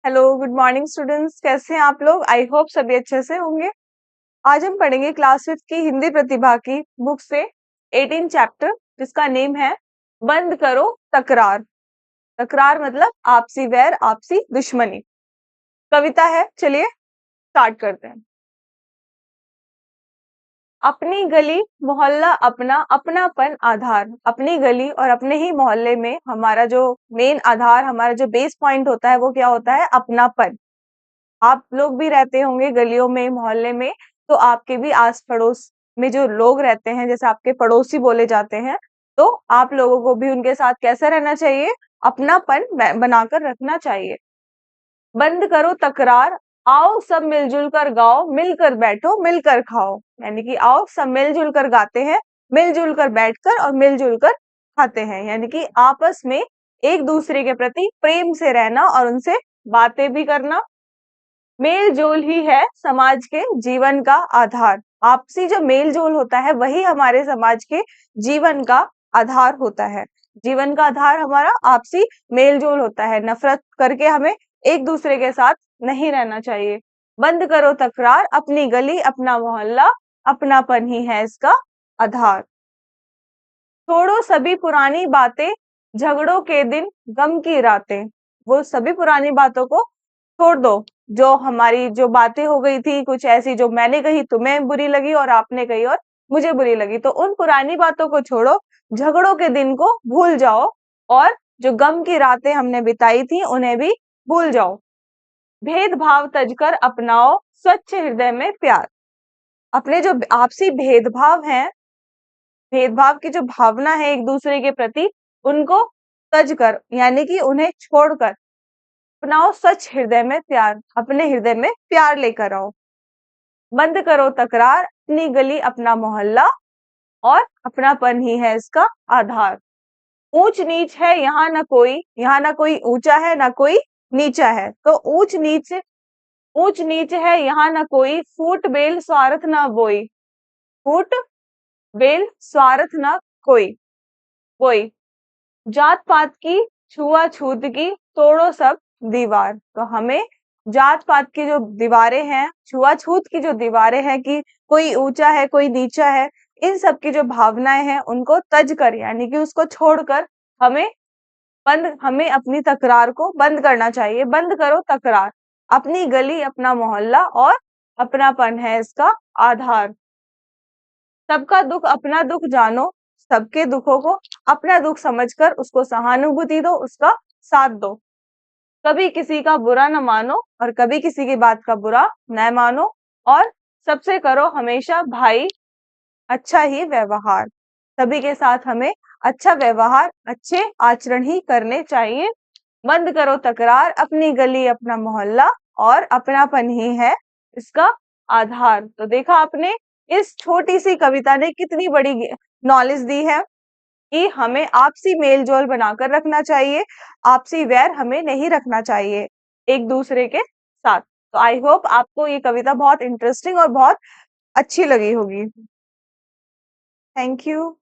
Hello, good morning students. कैसे हैं आप लोग? आई होप सभी अच्छे से होंगे। आज हम पढ़ेंगे क्लास 5 की हिंदी प्रतिभा की बुक से 18 चैप्टर, जिसका नेम है बंद करो तकरार। तकरार मतलब आपसी वैर, आपसी दुश्मनी। कविता है, चलिए स्टार्ट करते हैं। अपनी गली मोहल्ला अपना, अपनापन आधार। अपनी गली और अपने ही मोहल्ले में हमारा जो मेन आधार, हमारा जो बेस पॉइंट होता है, वो क्या होता है? अपनापन। आप लोग भी रहते होंगे गलियों में, मोहल्ले में, तो आपके भी आस पड़ोस में जो लोग रहते हैं, जैसे आपके पड़ोसी बोले जाते हैं, तो आप लोगों को भी उनके साथ कैसा रहना चाहिए? अपनापन बनाकर रखना चाहिए। बंद करो तकरार, आओ सब मिलजुल कर गाओ, मिलकर बैठो मिलकर खाओ। यानी कि आओ सब मिलजुल कर गाते हैं, मिलजुल कर बैठकर और मिलजुल कर खाते हैं। यानी कि आपस में एक दूसरे के प्रति प्रेम से रहना और उनसे बातें भी करना। मेल जोल ही है समाज के जीवन का आधार। आपसी जो मेल जोल होता है, वही हमारे समाज के जीवन का आधार होता है। जीवन का आधार हमारा आपसी मेल जोल होता है। नफरत करके हमें एक दूसरे के साथ नहीं रहना चाहिए। बंद करो तकरार, अपनी गली अपना मोहल्ला, अपनापन ही है इसका आधार। छोड़ो सभी पुरानी बातें, झगड़ों के दिन गम की रातें। वो सभी पुरानी बातों को छोड़ दो। जो हमारी जो बातें हो गई थी, कुछ ऐसी जो मैंने कही तुम्हें बुरी लगी और आपने कही और मुझे बुरी लगी, तो उन पुरानी बातों को छोड़ो, झगड़ों के दिन को भूल जाओ और जो गम की रातें हमने बिताई थी उन्हें भी भूल जाओ। भेदभाव तजकर अपनाओ स्वच्छ हृदय में प्यार। अपने जो आपसी भेदभाव है, भेदभाव की जो भावना है एक दूसरे के प्रति, उनको तज कर यानी कि उन्हें छोड़कर अपनाओ स्वच्छ हृदय में प्यार। अपने हृदय में प्यार लेकर आओ। बंद करो तकरार, अपनी गली अपना मोहल्ला और अपनापन ही है इसका आधार। ऊंच नीच है यहाँ ना कोई ऊंचा है ना कोई नीचा है। तो ऊंच नीच है यहाँ ना कोई, फूट बेल स्वार्थ ना बोई। फूट बेल स्वार्थ ना कोई कोई। जात पात की छुआछूत की तोड़ो सब दीवार। तो हमें जात पात की जो दीवारें हैं, छुआछूत की जो दीवारें हैं कि कोई ऊंचा है कोई नीचा है, इन सब की जो भावनाएं हैं उनको तज कर यानी कि उसको छोड़कर हमें अपनी तकरार को बंद करना चाहिए। बंद करो तकरार, अपनी गली अपना मोहल्ला और अपनापन है इसका आधार। सबका दुख अपना दुख जानो, सबके दुखों को अपना दुख समझकर उसको सहानुभूति दो, उसका साथ दो। कभी किसी का बुरा न मानो और कभी किसी की बात का बुरा न मानो, और सबसे करो हमेशा भाई अच्छा ही व्यवहार। सभी के साथ हमें अच्छा व्यवहार, अच्छे आचरण ही करने चाहिए। बंद करो तकरार, अपनी गली अपना मोहल्ला और अपनापन ही है इसका आधार। तो देखा आपने, इस छोटी सी कविता ने कितनी बड़ी नॉलेज दी है कि हमें आपसी मेल जोल बनाकर रखना चाहिए, आपसी वैर हमें नहीं रखना चाहिए एक दूसरे के साथ। तो आई होप आपको ये कविता बहुत इंटरेस्टिंग और बहुत अच्छी लगी होगी। Thank you.